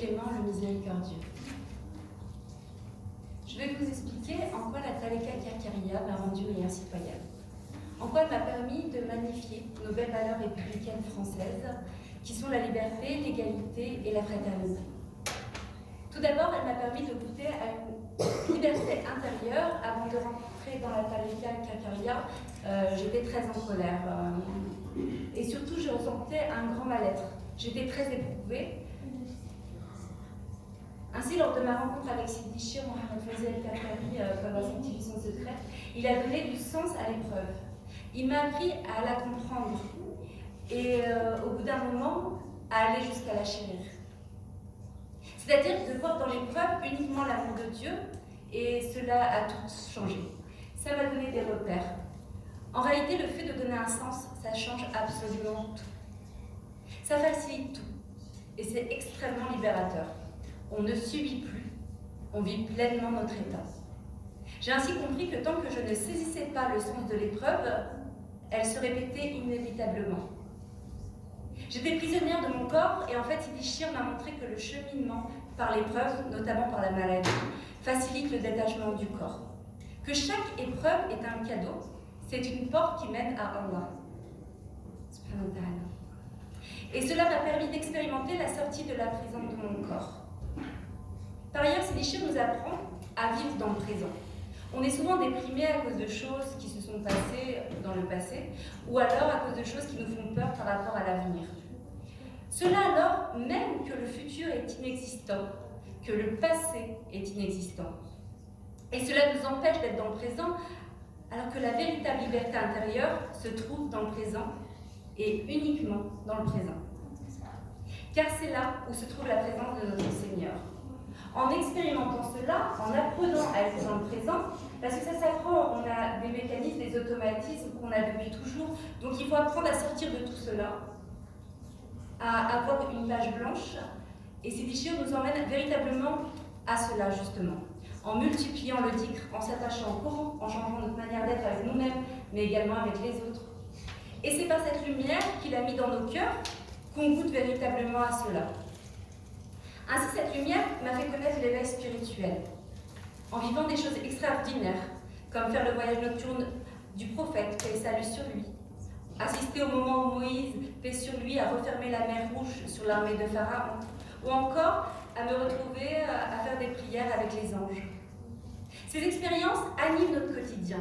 clément, le miséricordieux. Je vais vous expliquer en quoi la Thaleka Kerkaria m'a rendue meilleure citoyenne. En quoi elle m'a permis de magnifier nos belles valeurs républicaines françaises, qui sont la liberté, l'égalité et la fraternité. Tout d'abord, elle m'a permis de goûter à une liberté intérieure. Avant de rentrer dans la Thaleka Kerkaria, j'étais très en colère. Et surtout, je ressentais un grand mal-être. J'étais très éprouvée. Ainsi, lors de ma rencontre avec Sidi Chir Mohamed Fazil Kerkari, pendant son secret, il a donné du sens à l'épreuve. Il m'a appris à la comprendre et au bout d'un moment, à aller jusqu'à la chérir. C'est-à-dire de voir dans l'épreuve uniquement l'amour de Dieu, et cela a tout changé. Ça m'a donné des repères. En réalité, le fait de donner un sens, ça change absolument tout. Ça facilite tout, et c'est extrêmement libérateur. On ne subit plus, on vit pleinement notre état. J'ai ainsi compris que tant que je ne saisissais pas le sens de l'épreuve, elle se répétait inévitablement. J'étais prisonnière de mon corps et en fait, Sidi Chir m'a montré que le cheminement par l'épreuve, notamment par la maladie, facilite le détachement du corps. Que chaque épreuve est un cadeau, c'est une porte qui mène à Allah. Et cela m'a permis d'expérimenter la sortie de la prison de mon corps. Par ailleurs, Sidi Chir nous apprend à vivre dans le présent. On est souvent déprimé à cause de choses qui se sont passées dans le passé, ou alors à cause de choses qui nous font peur par rapport à l'avenir. Cela alors, même que le futur est inexistant, que le passé est inexistant. Et cela nous empêche d'être dans le présent, alors que la véritable liberté intérieure se trouve dans le présent, et uniquement dans le présent. Car c'est là où se trouve la présence de notre Seigneur. En expérimentant cela, en apprenant à être dans le présent, parce que ça s'apprend, on a des mécanismes, des automatismes qu'on a depuis toujours, donc il faut apprendre à sortir de tout cela, à avoir une page blanche, et Sidi Chir nous emmène véritablement à cela justement, en multipliant le dhikr, en s'attachant au Coran, en changeant notre manière d'être avec nous-mêmes, mais également avec les autres. Et c'est par cette lumière qu'il a mis dans nos cœurs qu'on goûte véritablement à cela. Ainsi, cette lumière m'a fait connaître l'éveil spirituel, en vivant des choses extraordinaires, comme faire le voyage nocturne du prophète, paix et salut sur lui, assister au moment où Moïse, paix sur lui, a refermé la mer Rouge sur l'armée de Pharaon, ou encore à me retrouver à faire des prières avec les anges. Ces expériences animent notre quotidien.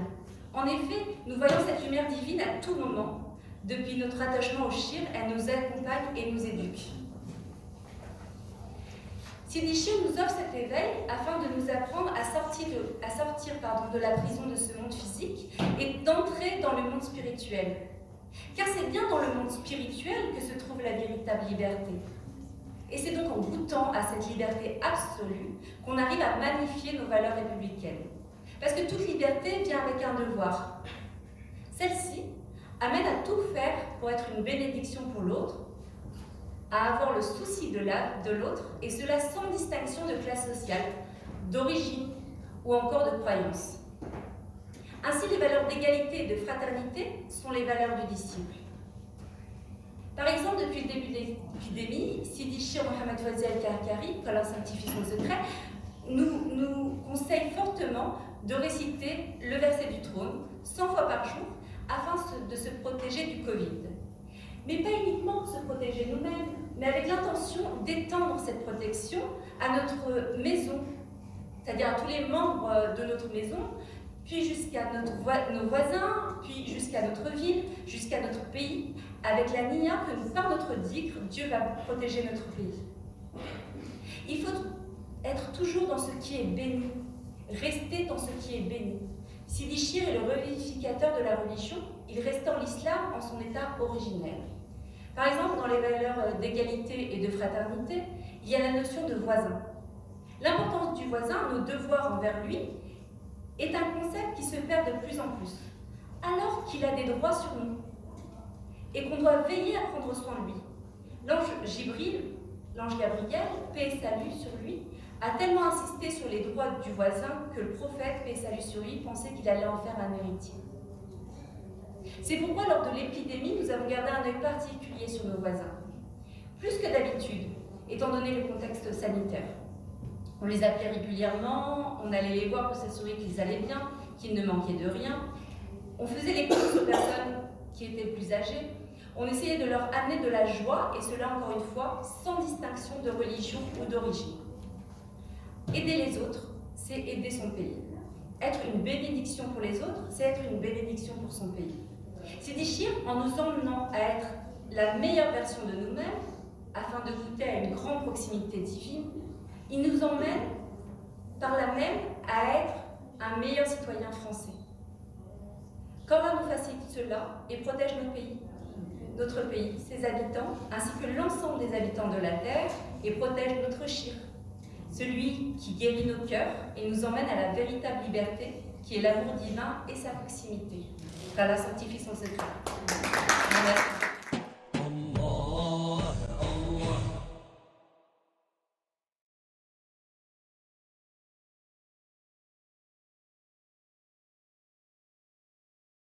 En effet, nous voyons cette lumière divine à tout moment. Depuis notre attachement au Chir, elle nous accompagne et nous éduque. Sidi Chir nous offre cet éveil afin de nous apprendre à sortir de la prison de ce monde physique et d'entrer dans le monde spirituel. Car c'est bien dans le monde spirituel que se trouve la véritable liberté. Et c'est donc en goûtant à cette liberté absolue qu'on arrive à magnifier nos valeurs républicaines. Parce que toute liberté vient avec un devoir. Celle-ci amène à tout faire pour être une bénédiction pour l'autre, à avoir le souci de l'autre, et cela sans distinction de classe sociale, d'origine ou encore de croyance. Ainsi, les valeurs d'égalité et de fraternité sont les valeurs du disciple. Par exemple, depuis le début de l'épidémie, Sidi Chir Mohamed Fazil Kerkari, qu'Allah sanctifie son secret, nous conseille fortement de réciter le verset du trône 100 fois par jour afin de se protéger du Covid. Mais pas uniquement se protéger nous-mêmes, mais avec l'intention d'étendre cette protection à notre maison, c'est-à-dire à tous les membres de notre maison, puis jusqu'à nos voisins, puis jusqu'à notre ville, jusqu'à notre pays, avec la nia que par notre dhikr, Dieu va protéger notre pays. Il faut être toujours dans ce qui est béni, rester dans ce qui est béni. Sidi Chir est le revivificateur de la religion, il restaure l'islam en son état originel. Par exemple, dans les valeurs d'égalité et de fraternité, il y a la notion de voisin. L'importance du voisin, nos devoirs envers lui, est un concept qui se perd de plus en plus, alors qu'il a des droits sur nous, et qu'on doit veiller à prendre soin de lui. L'ange Gabriel, paix et salut sur lui, a tellement insisté sur les droits du voisin que le prophète, paix et salut sur lui, pensait qu'il allait en faire un héritier. C'est pourquoi, lors de l'épidémie, nous avons gardé un œil particulier sur nos voisins. Plus que d'habitude, étant donné le contexte sanitaire. On les appelait régulièrement, on allait les voir pour s'assurer qu'ils allaient bien, qu'ils ne manquaient de rien. On faisait les courses aux personnes qui étaient plus âgées. On essayait de leur amener de la joie, et cela encore une fois, sans distinction de religion ou d'origine. Aider les autres, c'est aider son pays. Être une bénédiction pour les autres, c'est être une bénédiction pour son pays. Sidi Chir, en nous emmenant à être la meilleure version de nous-mêmes, afin de goûter à une grande proximité divine, il nous emmène par là même à être un meilleur citoyen français. Corra nous facilite cela et protège notre pays, ses habitants, ainsi que l'ensemble des habitants de la Terre, et protège notre Chir, celui qui guérit nos cœurs et nous emmène à la véritable liberté, qui est l'amour divin et sa proximité. Qu'Allah sanctifie son secret. Merci.